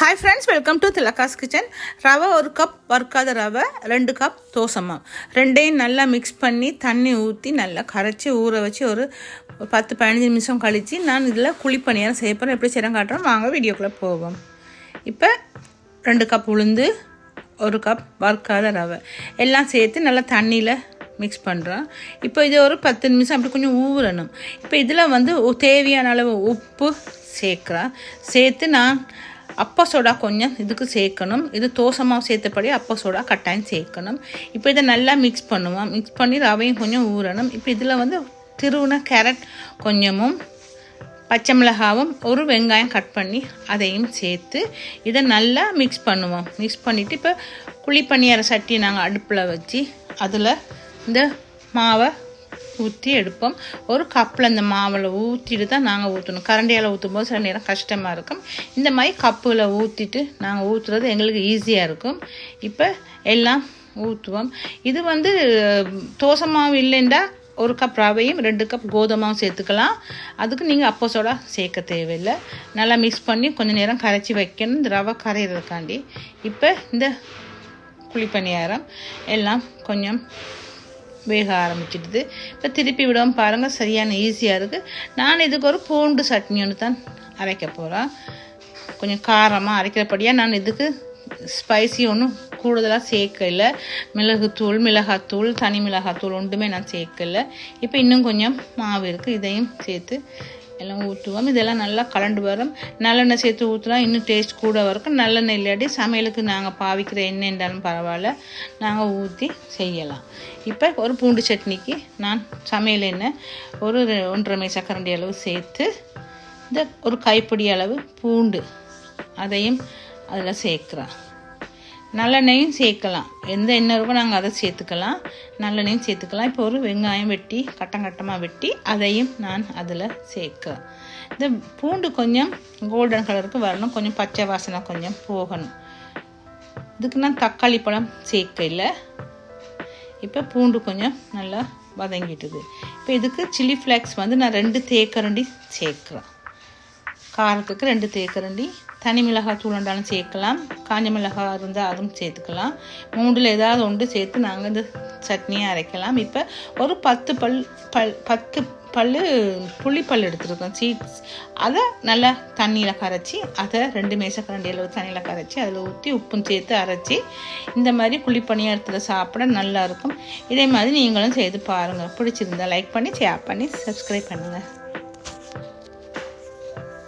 Hi friends, welcome to Tilaka's Kitchen. ரவை 1 cup, வறுக்காத ரவை 2 cup, dosa மாவு ரெண்டையும் நல்லா மிக்ஸ் பண்ணி தண்ணி ஊற்றி நல்லா கரைச்சி ஊற வச்சு ஒரு 10-15 நிமிஷம் கழித்து நான் இதில் குழிப்பணியாரம் செய்ய போகிறேன். எப்படி செய்கிறேன் காட்டுறோம், வாங்க வீடியோக்குள்ளே போவோம். இப்போ 2 கப் உளுந்து, 1 கப் வறுக்காத ரவை எல்லாம் சேர்த்து நல்லா தண்ணியில் மிக்ஸ் பண்ணுறோம். இப்போ இது ஒரு 10 நிமிஷம் அப்படி கொஞ்சம் ஊறணும். இப்போ இதில் வந்து தேவையான அளவு உப்பு சேர்த்து நான் அப்பா சோடா கொஞ்சம் இதுக்கு சேர்க்கணும். இது தோசை மாவு சேர்த்தபடி அப்பா சோடா கட்டாயம் சேர்க்கணும். இப்போ இதை நல்லா மிக்ஸ் பண்ணுவோம். மிக்ஸ் பண்ணி ரவையும் கொஞ்சம் ஊறணும். இப்போ இதில் வந்து திருவுன கேரட் கொஞ்சமும், பச்சை மிளகாவும், ஒரு வெங்காயம் கட் பண்ணி அதையும் சேர்த்து இதை நல்லா மிக்ஸ் பண்ணுவோம். மிக்ஸ் பண்ணிவிட்டு இப்போ குழிப்பணியார சட்டி நாங்கள் அடுப்பில் வச்சு அதில் இந்த மாவை ஊற்றி எடுப்போம். ஒரு கப்பில் இந்த மாவில் ஊற்றிட்டு தான் நாங்கள் ஊற்றணும். கரண்டியால் ஊற்றும் போது சில நேரம் கஷ்டமாக இருக்கும். இந்த மாதிரி கப்பில் ஊற்றிட்டு நாங்கள் ஊற்றுறது எங்களுக்கு ஈஸியாக இருக்கும். இப்போ எல்லாம் ஊற்றுவோம். இது வந்து தோசை மாவு இல்லைண்டா 1 கப் ரவையும் 2 கப் கோதுமாவும் சேர்த்துக்கலாம். அதுக்கு நீங்கள் அப்போ சோடா சேர்க்க தேவையில்லை. நல்லா மிக்ஸ் பண்ணி கொஞ்சம் நேரம் கரைச்சி வைக்கணும், இந்த ரவை கரையிறதுக்காண்டி. இப்போ இந்த குழிப்பணியாரம் எல்லாம் கொஞ்சம் வேக ஆரம்பிச்சிடுது. இப்போ திருப்பி விடாமல் பாருங்கள், சரியான ஈஸியாக இருக்குது. நான் இதுக்கு ஒரு பூண்டு சட்னி ஒன்று தான் அரைக்க போகிறேன். கொஞ்சம் காரமாக அரைக்கிறபடியாக நான் இதுக்கு ஸ்பைசி ஒன்றும் கூடுதலாக சேர்க்கலை. மிளகுத்தூள், மிளகாத்தூள், தனி மிளகாத்தூள் ஒன்றுமே நான் சேர்க்கலை. இப்போ இன்னும் கொஞ்சம் மாவு இருக்குது, இதையும் சேர்த்து எல்லாம் ஊற்றுவோம். இதெல்லாம் நல்லா கலண்டு வரும். நல்லெண்ணெய் சேர்த்து ஊற்றினா இன்னும் டேஸ்ட் கூட வரும். நல்லெண்ணெய் இல்லாட்டி சமையலுக்கு நாங்கள் பாவிக்கிற எண்ணெய் இருந்தாலும் பரவாயில்ல, நாங்கள் ஊற்றி செய்யலாம். இப்போ ஒரு பூண்டு சட்னிக்கு நான் சமையல் எண்ணெய் ஒரு 1.5 மேசக்கரண்டி அளவு சேர்த்து இந்த ஒரு கைப்பிடி அளவு பூண்டு அதையும் அதில் சேர்க்குறேன். நல்லெண்ணெயும் சேர்க்கலாம், எந்த எண்ணெய் இருக்கோ நாங்கள் அதை சேர்த்துக்கலாம். நல்லெண்ணெயும் சேர்த்துக்கலாம். இப்போ ஒரு வெங்காயம் வெட்டி கட்டமாக வெட்டி அதையும் நான் அதில் சேர்க்கிறேன். இந்த பூண்டு கொஞ்சம் கோல்டன் கலருக்கு வரணும், கொஞ்சம் பச்சை வாசனை கொஞ்சம் போகணும். இதுக்கு நான் தக்காளி பழம் சேர்க்க இல்லை. இப்போ பூண்டு கொஞ்சம் நல்லா வதங்கிட்டுது. இப்போ இதுக்கு சில்லி ஃப்ளேக்ஸ் வந்து நான் 2 தேக்கரண்டி சேர்க்குறேன். காரத்துக்கு 2 தேக்கரண்டி. தனி மிளகாய் தூள் இருந்தாலும் சேர்க்கலாம், காஞ்ச மிளகாய் இருந்தால் அதுவும் சேர்த்துக்கலாம். 3ல் ஏதாவது ஒன்று சேர்த்து நாங்கள் இந்த சட்னியை அரைக்கலாம். இப்போ ஒரு 10 பல் புளிப்பல் எடுத்துருக்கோம், சீட்ஸ். அதை நல்லா தண்ணியில் கரைச்சி அதை 2 மேசக்கரண்டி அளவு தண்ணியில் கரைச்சி அதில் ஊற்றி உப்பும் சேர்த்து அரைச்சி இந்த மாதிரி குழிப்பணியாரத்தில் சாப்பிட நல்லாயிருக்கும். இதே மாதிரி நீங்களும் செய்து பாருங்கள். பிடிச்சிருந்தா லைக் பண்ணி, ஷேர் பண்ணி, சப்ஸ்கிரைப் பண்ணுங்கள்.